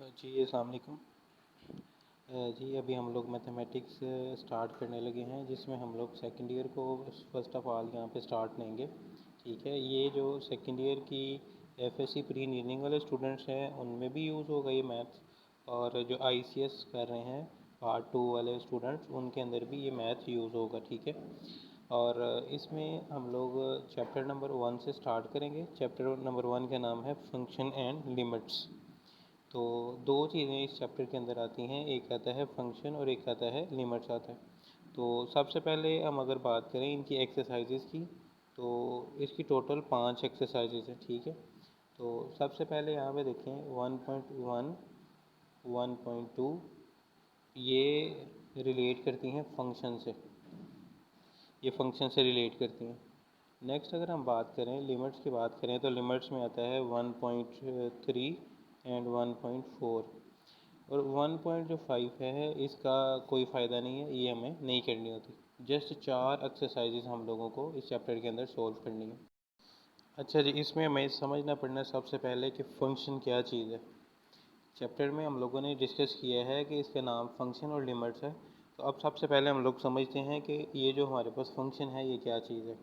जी अस्सलाम वालेकुम। जी अभी हम लोग मैथमेटिक्स स्टार्ट करने लगे हैं, जिसमें हम लोग सेकंड ईयर को फ़र्स्ट ऑफ़ ऑल यहाँ पे स्टार्ट लेंगे। ठीक है, ये जो सेकंड ईयर की एफएससी प्री इंजीनियरिंग वाले स्टूडेंट्स हैं उनमें भी यूज़ होगा ये मैथ्स, और जो आईसीएस कर रहे हैं पार्ट 2 वाले स्टूडेंट्स उनके अंदर भी ये मैथ यूज़ होगा। ठीक है, और इसमें हम लोग चैप्टर नंबर 1 से स्टार्ट करेंगे। चैप्टर नंबर 1 का नाम है फंक्शन एंड लिमिट्स। तो दो चीज़ें इस चैप्टर के अंदर आती हैं, एक आता है फंक्शन और एक आता है लिमिट्स आता है। तो सबसे पहले हम अगर बात करें इनकी एक्सरसाइजेज़ की, तो इसकी टोटल 5 एक्सरसाइजेज़ हैं। ठीक है, तो सबसे पहले यहाँ पे देखें 1.1 1.2 ये रिलेट करती हैं फंक्शन से, ये फंक्शन से रिलेट करती हैं। नेक्स्ट अगर हम बात करें लिमिट्स की बात करें तो लिमिट्स में आता है 1.3 एंड 1.4, और 1.5 है इसका कोई फ़ायदा नहीं है, ये हमें नहीं करनी होती। जस्ट 4 एक्सरसाइजेज हम लोगों को इस चैप्टर के अंदर सोल्व करनी है। अच्छा जी, इसमें हमें समझना पड़ना सबसे पहले कि फ़ंक्शन क्या चीज़ है। चैप्टर में हम लोगों ने डिस्कस किया है कि इसका नाम फंक्शन और लिमिट्स है। तो अब सबसे पहले हम लोग समझते हैं कि ये जो हमारे पास फंक्शन है ये क्या चीज़ है।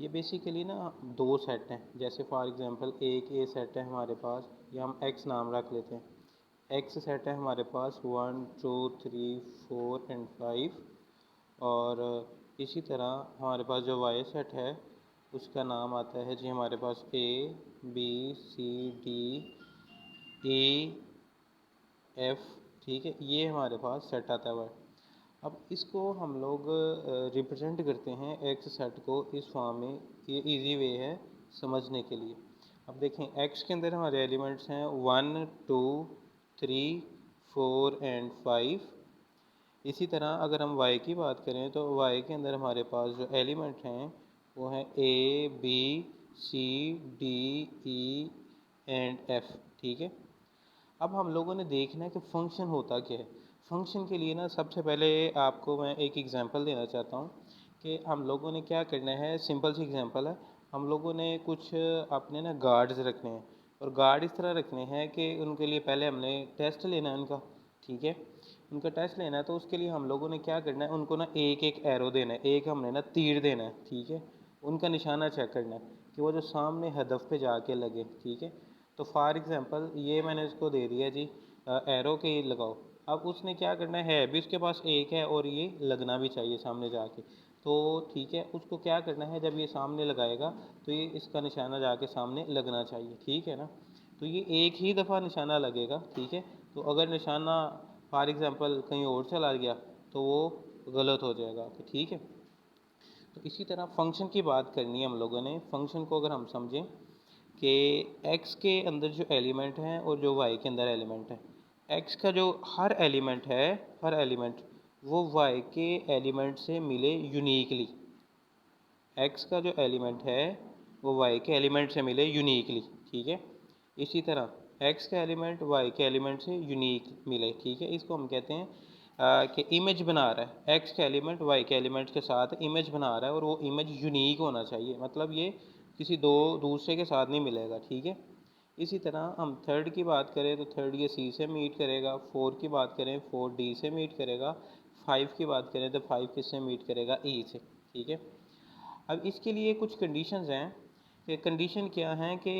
ये बेसिकली ना दो सेट हैं, जैसे फॉर एग्जांपल एक ए सेट है हमारे पास, या हम एक्स नाम रख लेते हैं। एक्स सेट है हमारे पास 1 2 3 4 एंड 5, और इसी तरह हमारे पास जो वाई सेट है उसका नाम आता है जी हमारे पास A B C D E F. ठीक है, ये हमारे पास सेट आता है। अब इसको हम लोग रिप्रेजेंट करते हैं एक्स सेट को इस फॉर्म में, ये इजी वे है समझने के लिए। अब देखें एक्स के अंदर हमारे एलिमेंट्स हैं 1 2 3 4 एंड 5। इसी तरह अगर हम वाई की बात करें तो वाई के अंदर हमारे पास जो एलिमेंट हैं वो हैं A B C D E and F. ठीक है, अब हम लोगों ने देखना है कि फ़ंक्शन होता क्या है। फ़ंक्शन के लिए ना सबसे पहले आपको मैं एक एग्जांपल देना चाहता हूँ कि हम लोगों ने क्या करना है। सिंपल सी एग्जांपल है, हम लोगों ने कुछ अपने ना गार्ड्स रखने हैं, और गार्ड इस तरह रखने हैं कि उनके लिए पहले हमने टेस्ट लेना है उनका। ठीक है, उनका टेस्ट लेना है तो उसके लिए हम लोगों ने क्या करना है, उनको ना एक एक एरो देना है, एक हमने ना तीर देना है। ठीक है, उनका निशाना चेक करना है कि वो जो सामने हदफ पे जाके लगे। ठीक है, तो फॉर एग्ज़ाम्पल ये मैंने उसको दे दिया जी एरो के लगाओ। अब उसने क्या करना है भी उसके पास एक है और ये लगना भी चाहिए सामने जाके। तो ठीक है, उसको क्या करना है, जब ये सामने लगाएगा तो ये इसका निशाना जाके सामने लगना चाहिए। ठीक है ना, तो ये एक ही दफ़ा निशाना लगेगा। ठीक है, तो अगर निशाना फॉर एग्ज़ाम्पल कहीं और चला गया तो वो गलत हो जाएगा। ठीक है, तो इसी तरह फंक्शन की बात करनी है हम लोगों ने। फंक्शन को अगर हम समझें कि एक्स के अंदर जो एलिमेंट हैं और जो वाई के अंदर एलिमेंट है, एक्स का जो हर एलिमेंट है, हर एलिमेंट वो वाई के एलिमेंट से मिले यूनिकली। एक्स का जो एलिमेंट है वो वाई के एलिमेंट से मिले यूनिकली। ठीक है, इसी तरह एक्स का एलिमेंट वाई के एलिमेंट से यूनिक मिले। ठीक है, इसको हम कहते हैं कि इमेज बना रहा है। एक्स का एलिमेंट वाई के एलिमेंट के साथ इमेज बना रहा है, और वो इमेज यूनिक होना चाहिए, मतलब ये किसी दो दूसरे के साथ नहीं मिलेगा। ठीक है, इसी तरह हम थर्ड की बात करें तो थर्ड ये सी से मीट करेगा, फोर की बात करें फोर डी से मीट करेगा, फाइव की बात करें तो फाइव किससे मीट करेगा, ई से। ठीक है, अब इसके लिए कुछ कंडीशंस हैं कि कंडीशन क्या हैं कि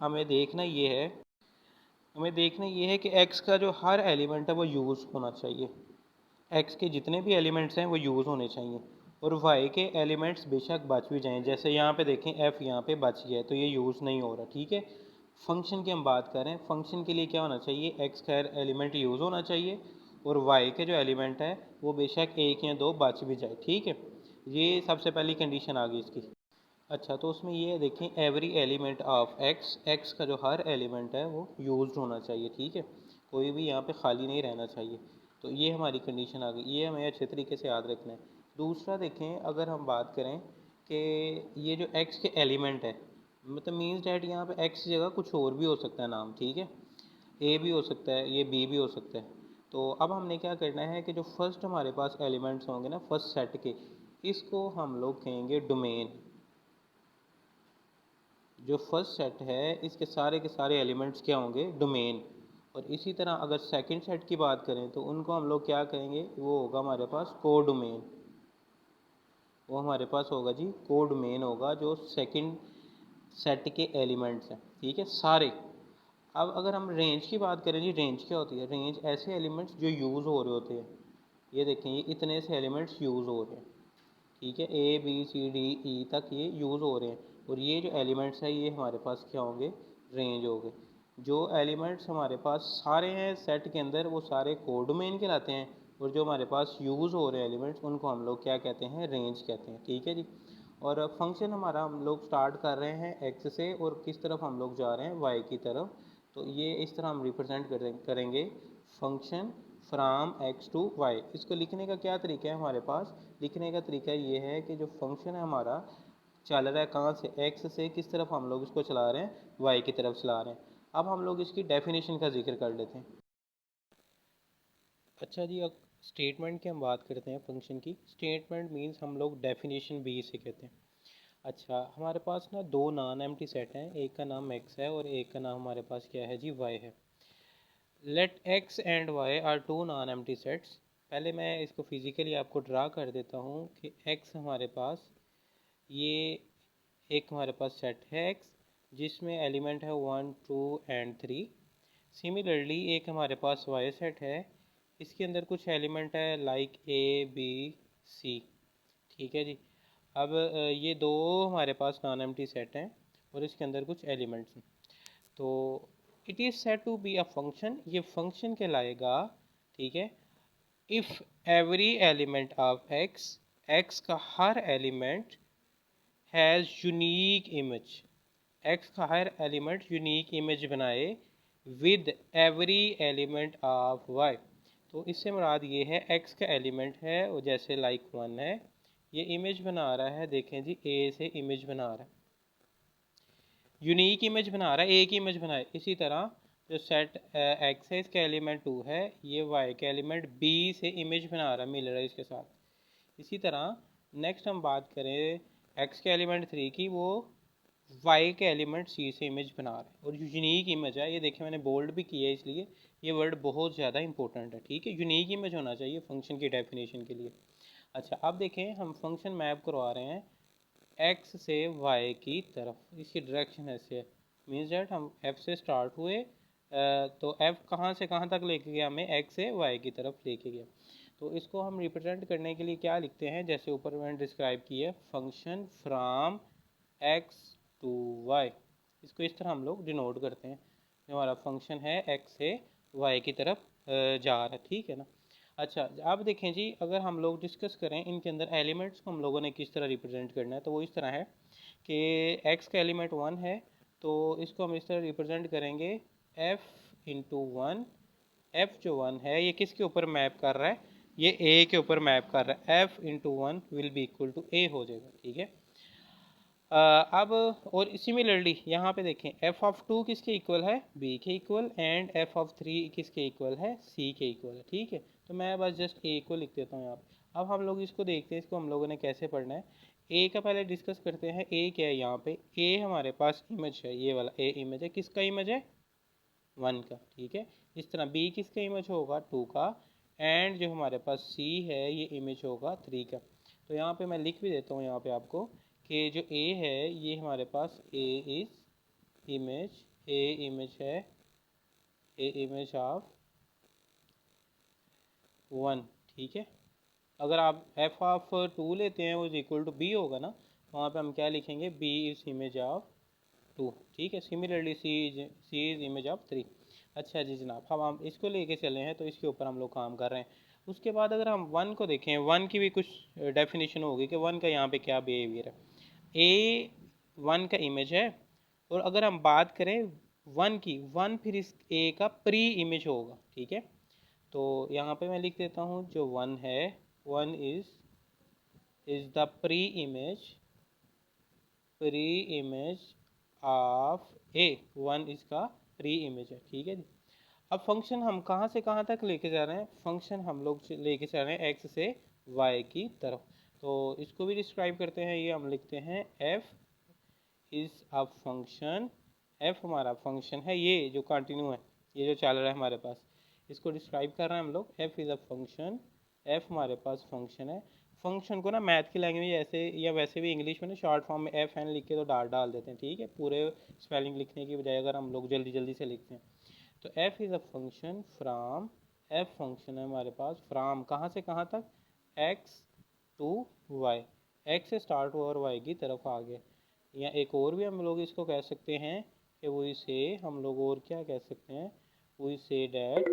हमें देखना ये है कि एक्स का जो हर एलिमेंट है वो यूज़ होना चाहिए। एक्स के जितने भी एलिमेंट्स हैं वो यूज़ होने चाहिए, और वाई के एलिमेंट्स बेशक बच भी जाएं। जैसे यहाँ पे देखें एफ़ यहाँ पे बच गया है तो ये यूज़ नहीं हो रहा। ठीक है, फंक्शन की हम बात करें, फंक्शन के लिए क्या होना चाहिए, एक्स का एलिमेंट यूज़ होना चाहिए, और वाई के जो एलिमेंट है वो बेशक एक या दो बच भी जाए। ठीक है, ये सबसे पहली कंडीशन आ गई इसकी। अच्छा, तो उसमें ये देखें every element of X, X का जो हर एलिमेंट है वो यूज्ड होना चाहिए। ठीक है, कोई भी यहाँ पे खाली नहीं रहना चाहिए। तो ये हमारी कंडीशन आ गई, ये हमें अच्छे तरीके से याद रखना है। दूसरा देखें, अगर हम बात करें कि ये जो एक्स के एलिमेंट है, मतलब मीन्स डैट यहाँ पे एक्स की जगह कुछ और भी हो सकता है नाम। ठीक है, ए भी हो सकता है, ये बी भी हो सकता है। तो अब हमने क्या करना है कि जो फर्स्ट हमारे पास एलिमेंट्स होंगे ना फर्स्ट सेट के, इसको हम लोग कहेंगे डोमेन। जो फर्स्ट सेट है इसके सारे के सारे एलिमेंट्स क्या होंगे, डोमेन। और इसी तरह अगर सेकंड सेट की बात करें तो उनको हम लोग क्या कहेंगे, वो होगा हमारे पास कोडोमेन। वो हमारे पास होगा जी कोडोमेन होगा, जो सेकंड सेट के एलिमेंट्स हैं, ठीक है सारे। अब अगर हम रेंज की बात करें जी, रेंज क्या होती है? रेंज ऐसे एलिमेंट्स जो यूज़ हो रहे होते हैं। ये देखें, ये इतने से एलिमेंट्स यूज़ हो रहे हैं, ठीक है, ए बी सी डी ई तक ये यूज़ हो रहे हैं। और ये जो एलिमेंट्स है ये हमारे पास क्या होंगे? रेंज होंगे। जो एलिमेंट्स हमारे पास सारे हैं सेट के अंदर वो सारे कोडोमेन कहलाते हैं। और जो हमारे पास यूज़ हो रहे हैं एलिमेंट्स उनको हम लोग क्या कहते हैं? रेंज कहते हैं, ठीक है जी। और फंक्शन हमारा हम लोग स्टार्ट कर रहे हैं एक्स से और किस तरफ हम लोग जा रहे हैं? वाई की तरफ। तो ये इस तरह हम रिप्रेजेंट करेंगे function from X to Y. इसको लिखने का क्या तरीका है हमारे पास? लिखने का तरीका ये है कि जो फंक्शन है हमारा चल रहा है कहाँ से? एक्स से किस तरफ हम लोग इसको चला रहे हैं? वाई की तरफ चला रहे हैं। अब हम लोग इसकी डेफिनेशन का जिक्र कर लेते हैं। अच्छा जी, अब स्टेटमेंट की हम बात करते हैं फंक्शन की। स्टेटमेंट मीन्स हम लोग डेफिनेशन बी से कहते हैं। अच्छा, हमारे पास ना दो नॉन एम्प्टी सेट हैं, एक का नाम एक्स है और एक का नाम हमारे पास क्या है जी? वाई है। Let X and Y are two non empty sets. पहले मैं इसको फिजिकली आपको ड्रा कर देता हूँ कि एक्स हमारे पास ये एक हमारे पास सेट है एक्स जिसमें एलिमेंट है 1 2 एंड 3। सिमिलरली एक हमारे पास वाई सेट है, इसके अंदर कुछ एलिमेंट है लाइक ए बी सी, ठीक है जी। अब ये दो हमारे पास नॉन एम्प्टी सेट हैं और इसके अंदर कुछ एलिमेंट्स हैं। तो it is said to be a function, ये फंक्शन कहलाएगा, ठीक है, if every element of X, X का हर element has unique image, X का हर एलिमेंट यूनिक इमेज बनाए with every element of Y. तो इससे मुराद ये है एक्स का एलिमेंट है और जैसे लाइक 1 है, ये इमेज बना रहा है, देखें जी ए से इमेज बना रहा है, यूनिक इमेज बना रहा है, एक ही इमेज बनाए। इसी तरह जो सेट एक्स है इसका एलिमेंट 2 है, ये वाई का एलिमेंट बी से इमेज बना रहा है, मिल रहा है इसके साथ। इसी तरह नेक्स्ट हम बात करें एक्स के एलिमेंट 3 की, वो वाई के एलिमेंट सी से इमेज बना रहा है और यूनिक इमेज है। ये देखिए मैंने बोल्ड भी किया है इसलिए ये वर्ड बहुत ज़्यादा इंपॉर्टेंट है, ठीक है, यूनिक इमेज होना चाहिए फंक्शन की डेफिनेशन के लिए। अच्छा, अब देखें हम फंक्शन मैप करवा रहे हैं एक्स से वाई की तरफ, इसकी डायरेक्शन ऐसे है, मीन्स डैट हम एफ से स्टार्ट हुए, तो एफ कहाँ से कहाँ तक लेके गया? हमें एक्स से वाई की तरफ लेके गया। तो इसको हम रिप्रेजेंट करने के लिए क्या लिखते हैं? जैसे ऊपर मैंने डिस्क्राइब किया, function from X to Y. इसको इस तरह हम लोग डिनोट करते हैं, जो हमारा फंक्शन है एक्स से वाई की तरफ जा रहा है, ठीक है ना। अच्छा, अब देखें जी, अगर हम लोग डिस्कस करें इनके अंदर एलिमेंट्स को हम लोगों ने किस तरह रिप्रेजेंट करना है, तो वो इस तरह है कि एक्स का एलिमेंट 1 है, तो इसको हम इस तरह रिप्रेजेंट करेंगे एफ इंटू 1। एफ जो 1 है ये किसके ऊपर मैप कर रहा है? ये ए के ऊपर मैप कर रहा है, F into 1 will be equal to A हो जाएगा, ठीक है। अब और सिमिलरली यहाँ पे देखें एफ ऑफ 2 किसके इक्वल है? बी के इक्वल, एंड एफ ऑफ 3 किसके इक्वल है? सी के इक्वल है, ठीक है। तो मैं बस जस्ट ए को लिख देता हूँ यहाँ पे। अब हम लोग इसको देखते हैं, इसको हम लोगों ने कैसे पढ़ना है। ए का पहले डिस्कस करते हैं। ए क्या है यहाँ पे? ए हमारे पास इमेज है, ये वाला ए इमेज है, किसका इमेज है? 1 का, ठीक है। इस तरह बी किसका इमेज होगा? 2 का, एंड जो हमारे पास सी है ये इमेज होगा 3 का। तो यहाँ पे मैं लिख भी देता हूँ यहाँ पे आपको कि जो ए है ये हमारे पास ए इज इमेज, ए इमेज है, ए इमेज ऑफ 1, ठीक है। अगर आप एफ ऑफ 2 लेते हैं वो इज इक्वल टू बी होगा ना, तो वहाँ पे हम क्या लिखेंगे? बी इज इमेज ऑफ 2, ठीक है। Similarly C is image of 3। अच्छा जी जनाब, हम इसको लेके चले हैं तो इसके ऊपर हम लोग काम कर रहे हैं। उसके बाद अगर हम 1 को देखें, 1 की भी कुछ डेफिनेशन होगी कि 1 का यहाँ पे क्या बिहेवियर है। ए 1 का इमेज है, और अगर हम बात करें 1 की, 1 फिर इस ए का प्री इमेज होगा, ठीक है। तो यहाँ पे मैं लिख देता हूँ जो 1 है, 1 is the pre image of A, 1 इसका प्री इमेज है, ठीक है जी। अब फंक्शन हम कहाँ से कहाँ तक लेके जा रहे हैं? फंक्शन हम लोग लेके जा रहे हैं एक्स से वाई की तरफ। तो इसको भी डिस्क्राइब करते हैं, ये हम लिखते हैं F is a function, F हमारा फंक्शन है, ये जो कंटिन्यू है ये जो चल रहा है हमारे पास, इसको डिस्क्राइब कर रहे हैं हम लोग। F is a function, F हमारे पास फंक्शन है। फंक्शन को ना मैथ की लैंग्वेज ऐसे या वैसे भी इंग्लिश में ना शॉर्ट फॉर्म में एफ एन लिख के तो डाल देते हैं, ठीक है, पूरे स्पेलिंग लिखने की बजाय अगर हम लोग जल्दी जल्दी से लिखते हैं। तो F is a function from, F function है हमारे पास फ्राम कहाँ से कहाँ तक, एक्स टू वाई, एक्स से स्टार्ट हुआ और वाई की तरफ आ गया। या एक और भी हम लोग इसको कह सकते हैं कि वही से हम लोग और क्या कह सकते हैं, वही से डैट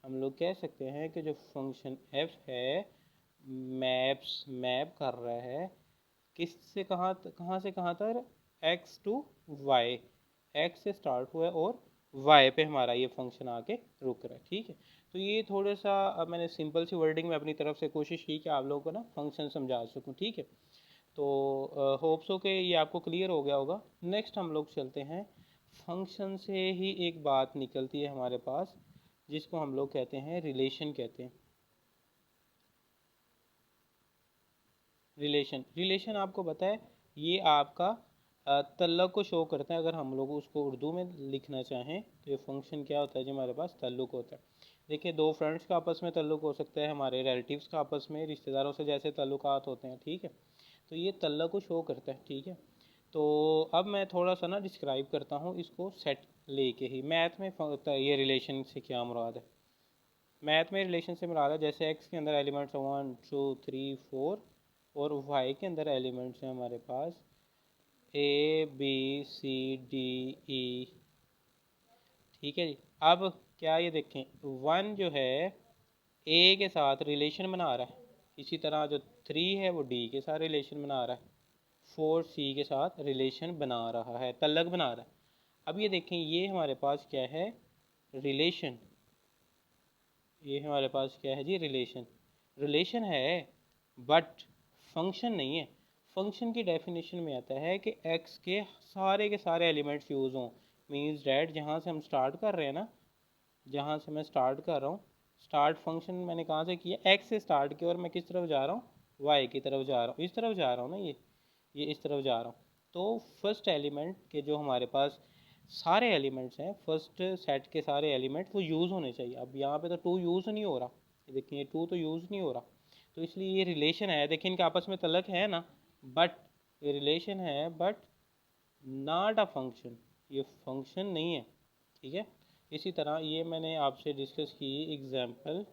हम लोग कह सकते हैं कि जो फंक्शन एफ है मैप कर रहा है किस से कहाँ से कहाँ तक, एक्स टू वाई, एक्स से स्टार्ट हुआ है और वाई पे हमारा ये फंक्शन आके रुक रहा है, ठीक है। तो ये थोड़ा सा अब मैंने सिंपल सी वर्डिंग में अपनी तरफ से कोशिश की कि आप लोगों को ना फंक्शन समझा सकूँ, ठीक है। तो होप सो के ये आपको क्लियर हो गया होगा। नेक्स्ट हम लोग चलते हैं, फंक्शन से ही एक बात निकलती है हमारे पास जिसको हम लोग कहते हैं रिलेशन कहते हैं। रिलेशन, रिलेशन आपको पता है ये आपका तल्लुक को शो करता है। अगर हम लोग उसको उर्दू में लिखना चाहें तो ये फंक्शन क्या होता है जो हमारे पास तल्लुक होता है। देखिए दो फ्रेंड्स का आपस में तल्लुक हो सकता है, हमारे रिलेटिव्स का आपस में, रिश्तेदारों से जैसे तल्लुकात होते हैं, ठीक है। तो ये तल्लुक को शो करता है, ठीक है। तो अब मैं थोड़ा सा ना डिस्क्राइब करता हूँ इसको सेट लेके ही। मैथ में ये रिलेशन से क्या मुराद है, मैथ में रिलेशन से मुराद है जैसे एक्स के अंदर एलिमेंट्स हैं 1 2 3 4 और वाई के अंदर एलिमेंट्स हैं हमारे पास A B C D E, ठीक है जी। अब क्या ये देखें, 1 जो है ए के साथ रिलेशन बना रहा है, इसी तरह जो 3 है वो डी के साथ रिलेशन बना रहा है, 4 सी के साथ रिलेशन बना रहा है, तल्लक बना रहा है। अब ये देखें ये हमारे पास क्या है, रिलेशन, ये हमारे पास क्या है जी, रिलेशन। रिलेशन है बट फंक्शन नहीं है। फंक्शन की डेफिनेशन में आता है कि एक्स के सारे एलिमेंट्स यूज़ हों, मीन्स डैट जहाँ से हम स्टार्ट कर रहे हैं ना, जहाँ से मैं स्टार्ट कर रहा हूँ, स्टार्ट फंक्शन मैंने कहाँ से किया, एक्स से स्टार्ट किया और मैं किस तरफ जा रहा हूँ, वाई की तरफ जा रहा हूँ, इस तरफ जा रहा हूँ ना, ये इस तरफ जा रहा हूँ। तो फर्स्ट एलिमेंट के जो हमारे पास सारे एलिमेंट्स हैं, फर्स्ट सेट के सारे एलिमेंट वो यूज़ होने चाहिए। अब यहाँ पे तो टू यूज़ नहीं हो रहा, देखिए टू तो यूज़ नहीं हो रहा, तो इसलिए ये रिलेशन है। देखिए इनके आपस में तलक है ना, बट ये रिलेशन है बट नॉट अ फंक्शन, ये फंक्शन नहीं है, ठीक है। इसी तरह ये मैंने आपसे डिस्कस की एग्जाम्पल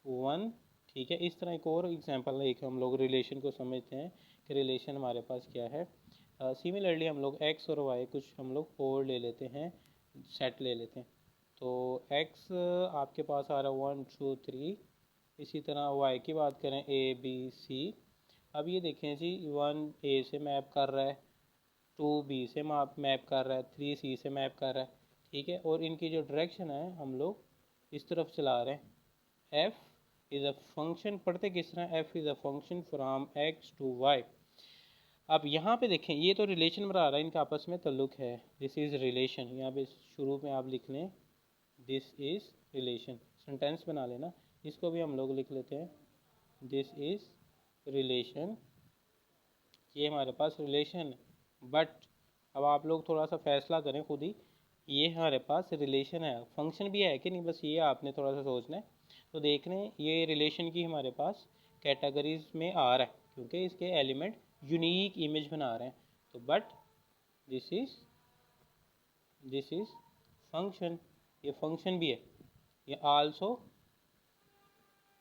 1, ठीक है। इस तरह एक और एग्जाम्पल एक हम लोग रिलेशन को समझते हैं कि रिलेशन हमारे पास क्या है। सिमिलरली हम लोग एक्स और वाई कुछ हम लोग और ले लेते हैं, सेट ले लेते हैं। तो एक्स आपके पास आ रहा है 1 2 3, इसी तरह वाई की बात करें A B C। अब ये देखें जी 1 A से मैप कर रहा है, 2 B से मैप कर रहा है, 3 C से मैप कर रहा है, ठीक है। और इनकी जो डायरेक्शन है हम लोग इस तरफ चला रहे हैं। F इज़ अ फंक्शन, पढ़ते किस तरह, F is a function from X to Y। अब यहाँ पे देखें ये तो रिलेशन बना रहा है, इनका आपस में ताल्लुक है, दिस इज़ रिलेशन। यहाँ पे शुरू में आप लिख लें दिस इज़ रिलेशन, सेंटेंस बना लेना। इसको भी हम लोग लिख लेते हैं दिस इज़ रिलेशन, ये हमारे पास रिलेशन है। बट अब आप लोग थोड़ा सा फैसला करें खुद ही, ये हमारे पास रिलेशन है, फंक्शन भी है कि नहीं, बस ये आपने थोड़ा सा सोचना है। तो देख लें ये रिलेशन की हमारे पास कैटेगरीज में आ रहा है क्योंकि इसके एलिमेंट यूनिक इमेज बना रहे हैं। तो बट दिस इज फंक्शन, ये फंक्शन भी है। ये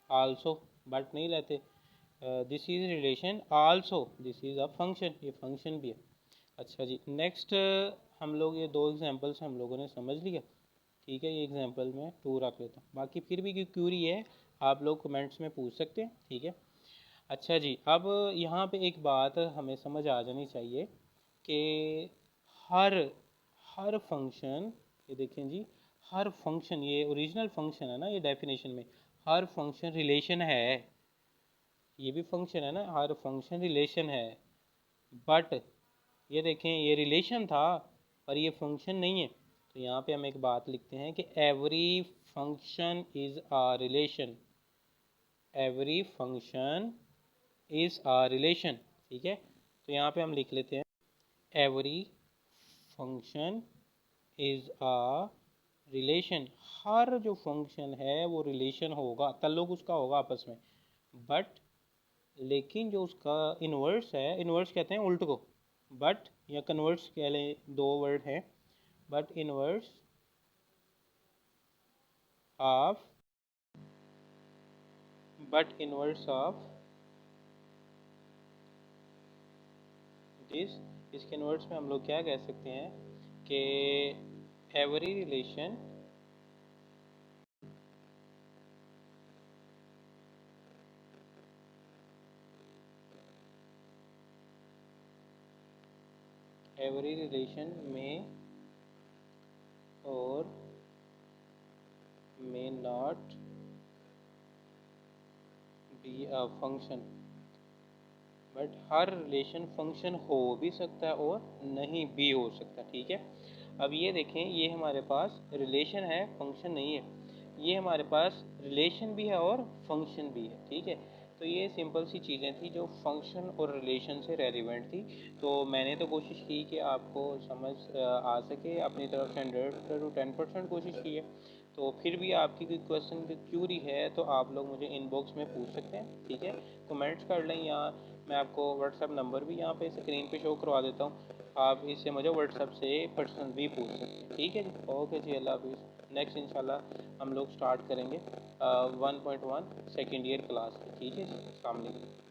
आल्सो बट नहीं लेते, this is relation also this is a function, ये फंक्शन भी है। अच्छा जी नेक्स्ट, हम लोग ये दो एग्जांपल्स हम लोगों ने समझ लिया, ठीक है। ये एग्जांपल में 2 रख लेता हूँ, बाकी फिर भी क्यूरी है आप लोग कमेंट्स में पूछ सकते हैं, ठीक है। अच्छा जी अब यहाँ पे एक बात हमें समझ आ जानी चाहिए कि हर हर फंक्शन, ये देखें जी, हर फंक्शन, ये ओरिजिनल फंक्शन है ना, ये डेफिनेशन में हर फंक्शन रिलेशन है, ये भी फंक्शन है ना, हर फंक्शन रिलेशन है। बट ये देखें ये रिलेशन था पर ये फंक्शन नहीं है। तो यहाँ पे हम एक बात लिखते हैं कि every function is a relation, every function is a relation, ठीक है। तो यहाँ पे हम लिख लेते हैं every function is a relation, हर जो फंक्शन है वो रिलेशन होगा, ताल्लुक उसका होगा आपस में। बट लेकिन जो उसका इन्वर्स है, इन्वर्स कहते हैं उल्ट को, बट या कन्वर्स कह लें, दो वर्ड हैं। But inverse of, but inverse of this, इसके इन्वर्स में हम लोग क्या कह सकते हैं कि एवरी रिलेशन, एवरी रिलेशन में और may not be a function, but her relation function हो भी सकता है और नहीं भी हो सकता। ठीक है, अब ये देखें, ये हमारे पास रिलेशन है, फंक्शन नहीं है। ये हमारे पास रिलेशन भी है और फंक्शन भी है। ठीक है, तो ये सिंपल सी चीज़ें थी जो फंक्शन और रिलेशन से रेलिवेंट थी। तो मैंने तो कोशिश की कि आपको समझ आ सके, अपनी तरफ से 100 to 10% कोशिश की है। तो फिर भी आपकी कोई क्वेश्चन की क्यूरी है तो आप लोग मुझे इनबॉक्स में पूछ सकते हैं। ठीक है, कमेंट्स कर लें, या मैं आपको व्हाट्सएप नंबर भी यहाँ पे स्क्रीन पे शो करवा देता हूँ, आप इससे मुझे व्हाट्सएप से पर्सनल भी पूछ सकते हैं। ठीक है जी, ओके जी, अल्लाह हाफिज़। नेक्स्ट इंशाल्लाह हम लोग स्टार्ट करेंगे 1.1 सेकेंड ईयर क्लास। ठीक है जी, अस्सलाम वालेकुम।